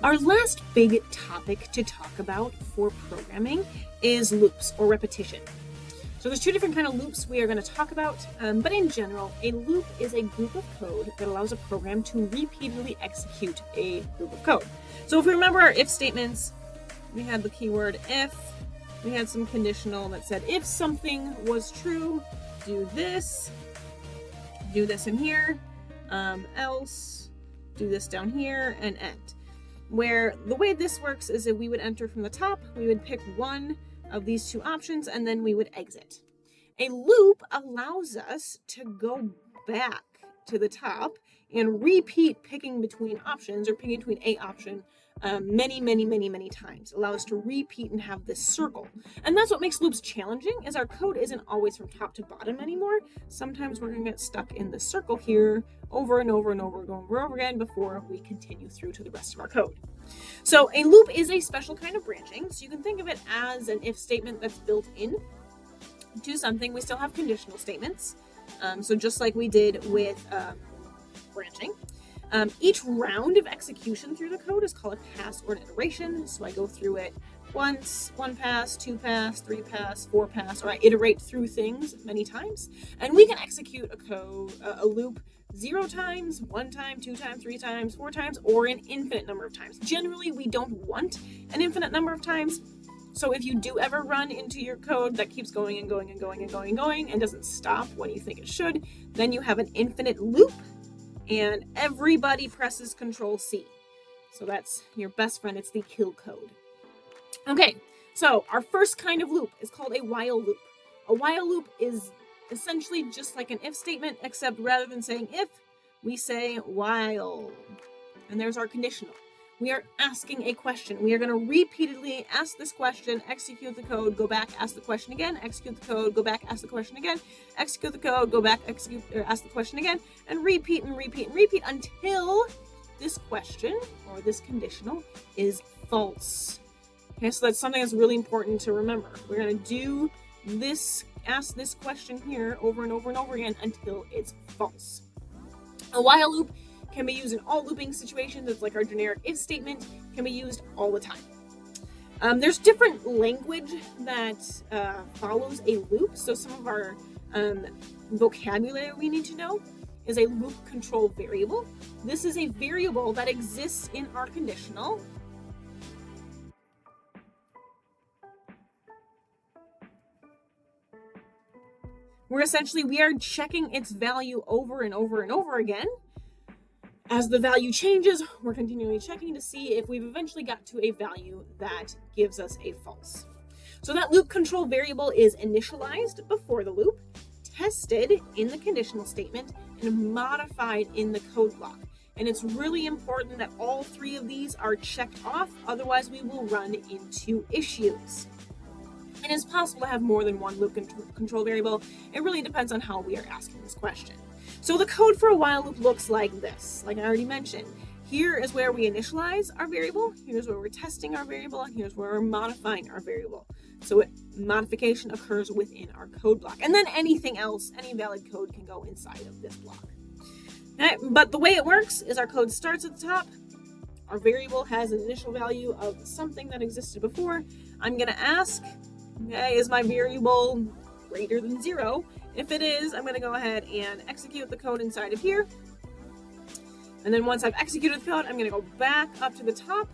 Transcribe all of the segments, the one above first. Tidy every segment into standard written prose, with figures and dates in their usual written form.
Our last big topic to talk about for programming is loops or repetition. So there's two different kind of loops we are going to talk about, but in general, a loop is a group of code that allows a program to repeatedly execute a group of code. So if we remember our if statements, we had the keyword if, we had some conditional that said if something was true, do this in here, else, do this down here, and end. Where the way this works is that we would enter from the top, we would pick one of these two options, and then we would exit. A loop allows us to go back to the top and repeat picking between options or picking between a option many times. Allow us to repeat and have this circle. And that's what makes loops challenging, is our code isn't always from top to bottom anymore. Sometimes we're going to get stuck in the circle here over and over again before we continue through to the rest of our code. So a loop is a special kind of branching. So you can think of it as an if statement that's built in to something. We still have conditional statements. So just like we did with branching. Each round of execution through the code is called a pass or an iteration. So I go through it once, one pass, two pass, three pass, four pass, or I iterate through things many times. And we can execute a loop 0 times, 1 time, 2 times, 3 times, 4 times, or an infinite number of times. Generally, we don't want an infinite number of times. So if you do ever run into your code that keeps going and doesn't stop when you think it should, then you have an infinite loop. And everybody presses Control-C. So that's your best friend. It's the kill code. Okay, so our first kind of loop is called a while loop. A while loop is essentially just like an if statement, except rather than saying if, we say while. And there's our conditional. We are asking a question. We are going to repeatedly ask this question, execute the code, go back, ask the question again, execute the code, go back, ask the question again, execute the code, go back, execute, or ask the question again, and repeat until this question or this conditional is false. Okay, so that's something that's really important to remember. We're going to do this, ask this question here over and over again until it's false. A while loop can be used in all looping situations. It's like our generic if statement can be used all the time. There's different language that follows a loop. So some of our vocabulary we need to know is a loop control variable. This is a variable that exists in our conditional. We are checking its value over and over again. As the value changes, we're continually checking to see if we've eventually got to a value that gives us a false. So that loop control variable is initialized before the loop, tested in the conditional statement, and modified in the code block. And it's really important that all three of these are checked off, otherwise we will run into issues. And it's possible to have more than one loop control variable. It really depends on how we are asking this question. So the code for a while loop looks like this. Like I already mentioned, here is where we initialize our variable, here's where we're testing our variable, and here's where we're modifying our variable. So modification occurs within our code block. And then anything else, any valid code can go inside of this block. Okay, but the way it works is our code starts at the top. Our variable has an initial value of something that existed before. I'm going to ask, okay, is my variable greater than 0? If it is, I'm going to go ahead and execute the code inside of here. And then once I've executed the code, I'm going to go back up to the top,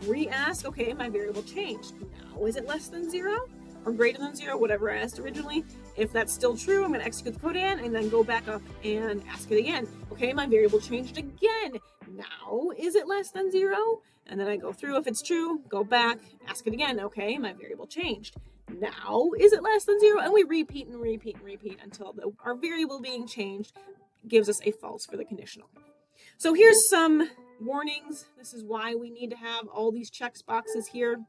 re-ask, okay, my variable changed. Now, is it less than 0 or greater than 0, whatever I asked originally? If that's still true, I'm going to execute the code again and then go back up and ask it again. Okay, my variable changed again. Now, is it less than 0? And then I go through. If it's true, go back, ask it again. Okay, my variable changed. Now, is it less than 0? And we repeat until our variable being changed gives us a false for the conditional. So here's some warnings. This is why we need to have all these checks boxes here,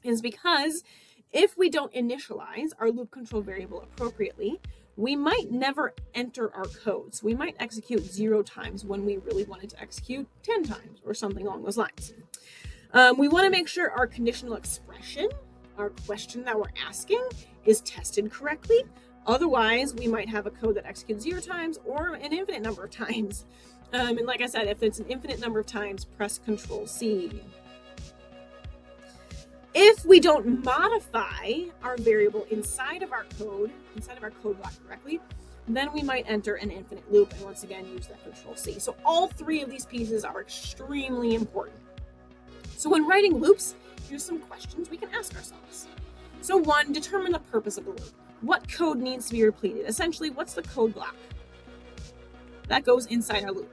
is because if we don't initialize our loop control variable appropriately, we might never enter our code. So we might execute 0 times when we really wanted to execute 10 times or something along those lines. We want to make sure our conditional expression, our question that we're asking, is tested correctly. Otherwise, we might have a code that executes 0 times or an infinite number of times. And like I said, if it's an infinite number of times, press Control C. If we don't modify our variable inside of our code block correctly, then we might enter an infinite loop, and once again use that Control C. So all three of these pieces are extremely important. So when writing loops, here's some questions we can ask ourselves. So 1, determine the purpose of the loop. What code needs to be repeated? Essentially, what's the code block that goes inside our loop?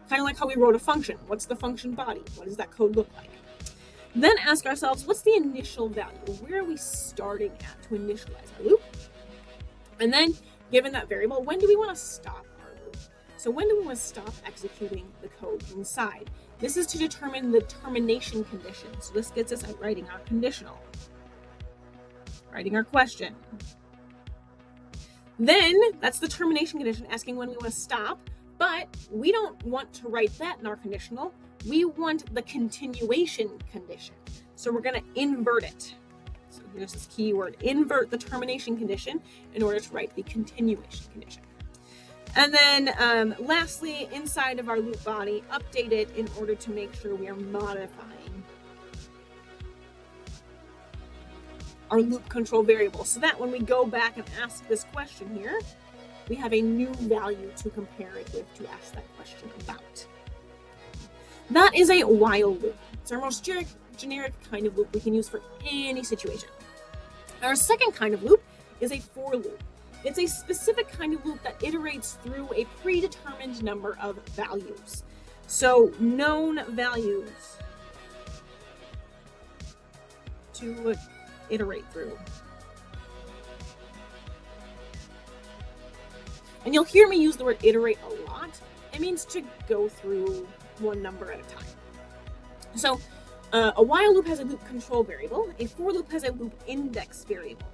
Kind of like how we wrote a function. What's the function body? What does that code look like? Then ask ourselves, what's the initial value? Where are we starting at to initialize our loop? And then, given that variable, when do we want to stop our loop? So when do we want to stop executing the code inside? This is to determine the termination condition. So this gets us at writing our conditional, writing our question. Then, that's the termination condition, asking when we want to stop. But we don't want to write that in our conditional. We want the continuation condition. So we're going to invert it. So here's this keyword, invert the termination condition in order to write the continuation condition. And then lastly, inside of our loop body, update it in order to make sure we are modifying our loop control variable so that when we go back and ask this question here, we have a new value to compare it with to ask that question about. That is a while loop. It's our most generic kind of loop we can use for any situation. Our second kind of loop is a for loop. It's a specific kind of loop that iterates through a predetermined number of values. So known values to iterate through. And you'll hear me use the word iterate a lot. It means to go through one number at a time. So a while loop has a loop control variable. A for loop has a loop index variable.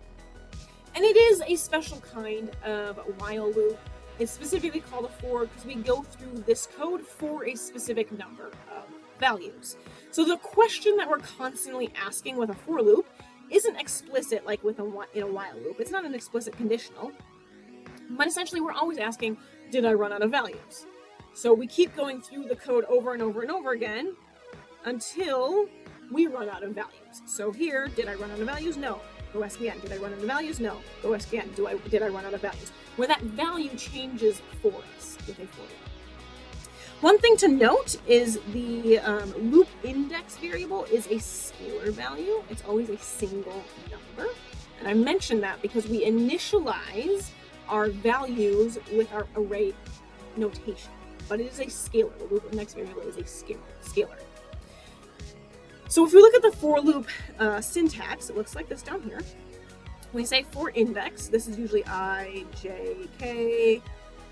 And it is a special kind of while loop. It's specifically called a for because we go through this code for a specific number of values. So the question that we're constantly asking with a for loop isn't explicit like in a while loop. It's not an explicit conditional. But essentially, we're always asking, did I run out of values? So we keep going through the code over and over and over again until we run out of values. So here, did I run out of values? No. Go ask again. Did I run out of values? No. Go ask again. Did I run out of values? Where that value changes for us with a for loop. One thing to note is the loop index variable is a scalar value. It's always a single number. And I mentioned that because we initialize our values with our array notation, but it is a scalar. The loop index variable is a scalar. So if we look at the for loop syntax, it looks like this down here. We say for index, this is usually I, J, K,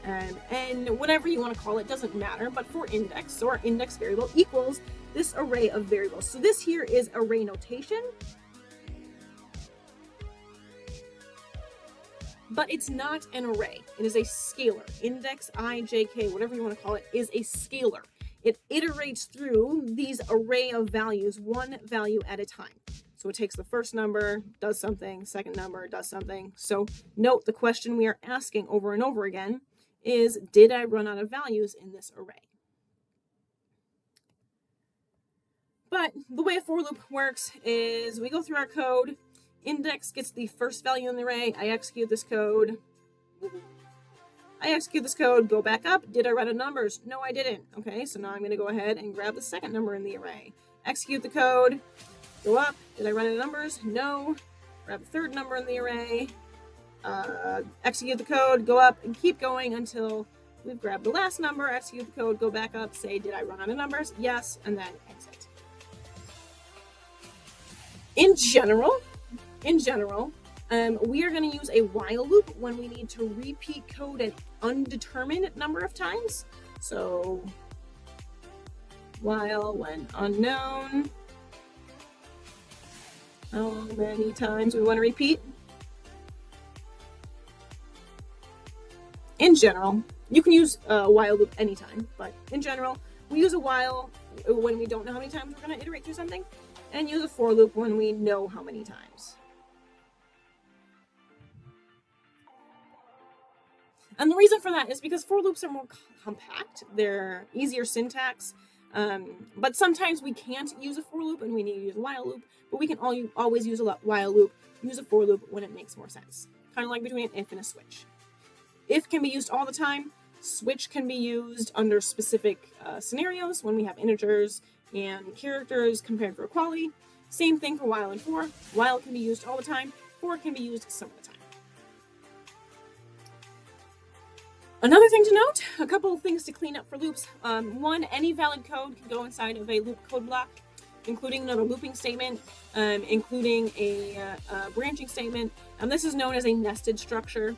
and N, whatever you want to call it, doesn't matter, but for index, so our index variable equals this array of variables. So this here is array notation, but it's not an array. It is a scalar. Index I, J, K, whatever you want to call it, is a scalar. It iterates through these array of values, one value at a time. So it takes the first number, does something, second number, does something. So note the question we are asking over and over again is, did I run out of values in this array? But the way a for loop works is we go through our code, index gets the first value in the array, I execute this code, go back up, did I run out of numbers? No, I didn't. Okay, so now I'm going to go ahead and grab the second number in the array, execute the code, go up, did I run out of numbers? No, grab the third number in the array, execute the code, go up, and keep going until we've grabbed the last number, execute the code, go back up, say, did I run out of numbers? Yes, and then exit. In general, we are going to use a while loop when we need to repeat code an undetermined number of times. So while when unknown, how many times we want to repeat? In general, you can use a while loop anytime, but in general, we use a while when we don't know how many times we're going to iterate through something, and use a for loop when we know how many times. And the reason for that is because for loops are more compact, they're easier syntax, but sometimes we can't use a for loop and we need to use a while loop, but we can always use a while loop, use a for loop when it makes more sense. Kind of like between an if and a switch. If can be used all the time, switch can be used under specific scenarios when we have integers and characters compared for equality. Same thing for while and for. While can be used all the time, for can be used some of the time. Another thing to note, a couple of things to clean up for loops. One, any valid code can go inside of a loop code block, including another looping statement, including a branching statement. This is known as a nested structure.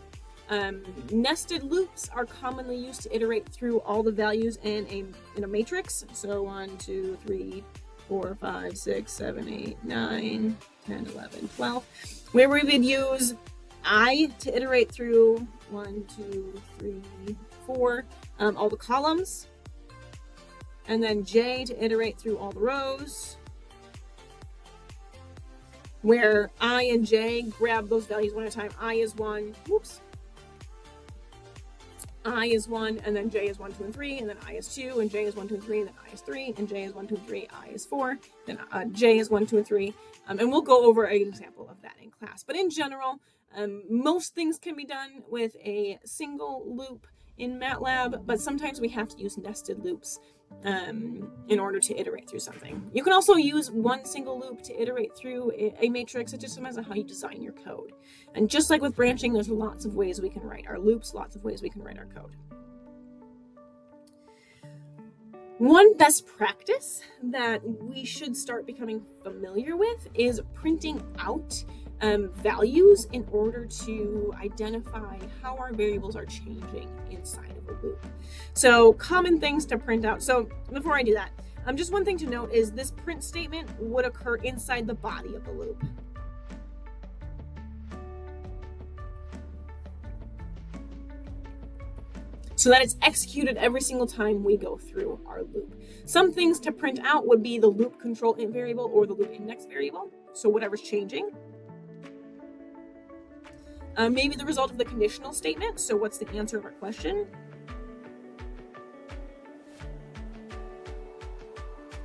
Nested loops are commonly used to iterate through all the values in a matrix. So 1, 2, 3, 4, 5, 6, 7, 8, 9, 10, 11, 12. Where we would use I to iterate through 1, 2, 3, 4, all the columns. And then J to iterate through all the rows. Where I and J grab those values one at a time. I is 1, I is 1, and then J is 1, 2, and 3, and then I is 2, and J is 1, 2, and 3, and then I is 3, and J is 1, 2, and 3, I is 4, then J is 1, 2, and 3, and we'll go over an example of that in class. But in general, most things can be done with a single loop in MATLAB, but sometimes we have to use nested loops in order to iterate through something. You can also use one single loop to iterate through a matrix. It just depends on how you design your code. And just like with branching, there's lots of ways we can write our loops, lots of ways we can write our code. One best practice that we should start becoming familiar with is printing out values in order to identify how our variables are changing inside of a loop. So common things to print out. So before I do that, just one thing to note is this print statement would occur inside the body of the loop. So that it's executed every single time we go through our loop. Some things to print out would be the loop control int variable or the loop index variable. So whatever's changing. Maybe the result of the conditional statement. So what's the answer of our question?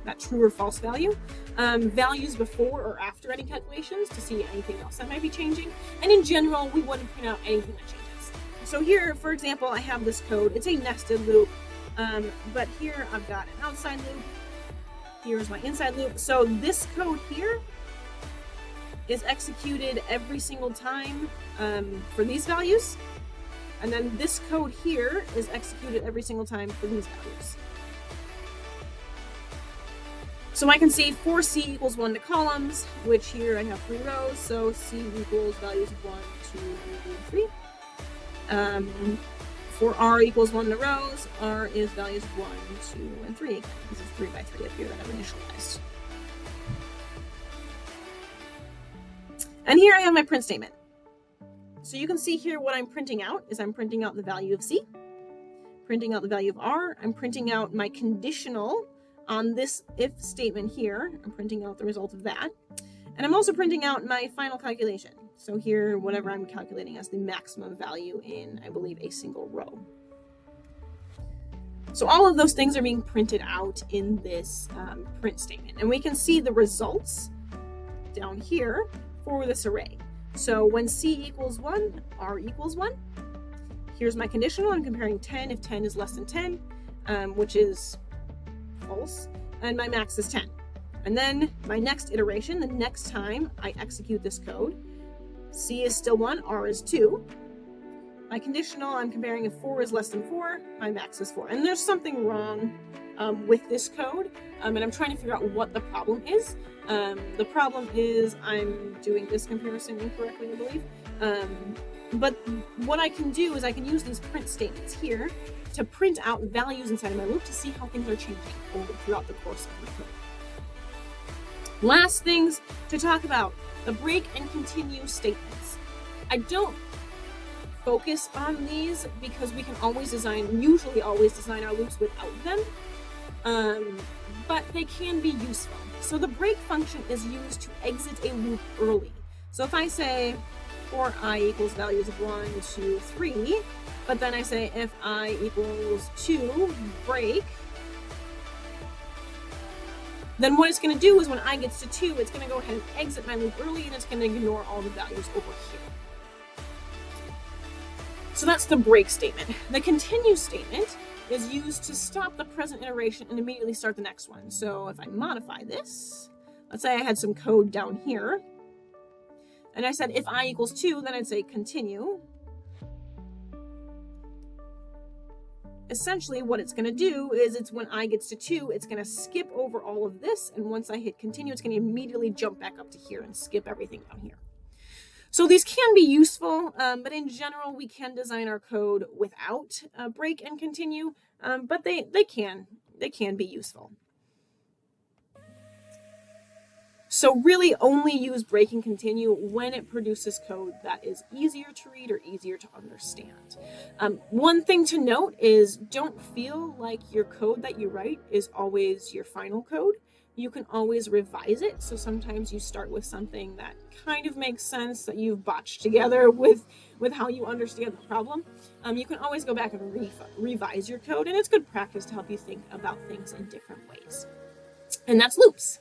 That true or false value. Values before or after any calculations to see anything else that might be changing. And in general, we wouldn't print out anything that changes. So here, for example, I have this code. It's a nested loop, but here I've got an outside loop. Here's my inside loop. So this code here is executed every single time for these values. And then this code here is executed every single time for these values. So I can see for C equals 1 to columns, which here I have 3 rows. So C equals values of 1, 2, 3. For R equals 1 to rows, R is values of 1, 2, and 3. This is 3 by 3 up here that I've initialized. And here I have my print statement. So you can see here what I'm printing out is I'm printing out the value of C, printing out the value of R. I'm printing out my conditional on this if statement here. I'm printing out the result of that. And I'm also printing out my final calculation. So here, whatever I'm calculating as the maximum value in, I believe, a single row. So all of those things are being printed out in this print statement. And we can see the results down here for this array. So when C equals 1, R equals 1. Here's my conditional. I'm comparing 10 if 10 is less than 10, which is false. And my max is 10. And then my next iteration, the next time I execute this code, C is still 1, R is 2. My conditional, I'm comparing if 4 is less than 4, my max is 4. And there's something wrong with this code, and I'm trying to figure out what the problem is. The problem is I'm doing this comparison incorrectly, I believe. But what I can do is I can use these print statements here to print out values inside of my loop to see how things are changing throughout the course of my code. Last things to talk about, the break and continue statements. I don't focus on these because we can usually always design our loops without them, but they can be useful. So the break function is used to exit a loop early. So if I say, for I equals values of 1, 2, 3. But then I say if I equals 2, break. Then what it's going to do is when I gets to 2, it's going to go ahead and exit my loop early, and it's going to ignore all the values over here. So that's the break statement. The continue statement is used to stop the present iteration and immediately start the next one. So if I modify this, let's say I had some code down here, and I said if I equals 2, then I'd say continue. Essentially what it's going to do is it's when I gets to 2, it's going to skip over all of this, and once I hit continue, it's going to immediately jump back up to here and skip everything down here. So these can be useful, but in general, we can design our code without break and continue, but they can be useful. So really only use break and continue when it produces code that is easier to read or easier to understand. One thing to note is don't feel like your code that you write is always your final code. You can always revise it. So sometimes you start with something that kind of makes sense that you've botched together with how you understand the problem. You can always go back and revise your code, and it's good practice to help you think about things in different ways. And that's loops.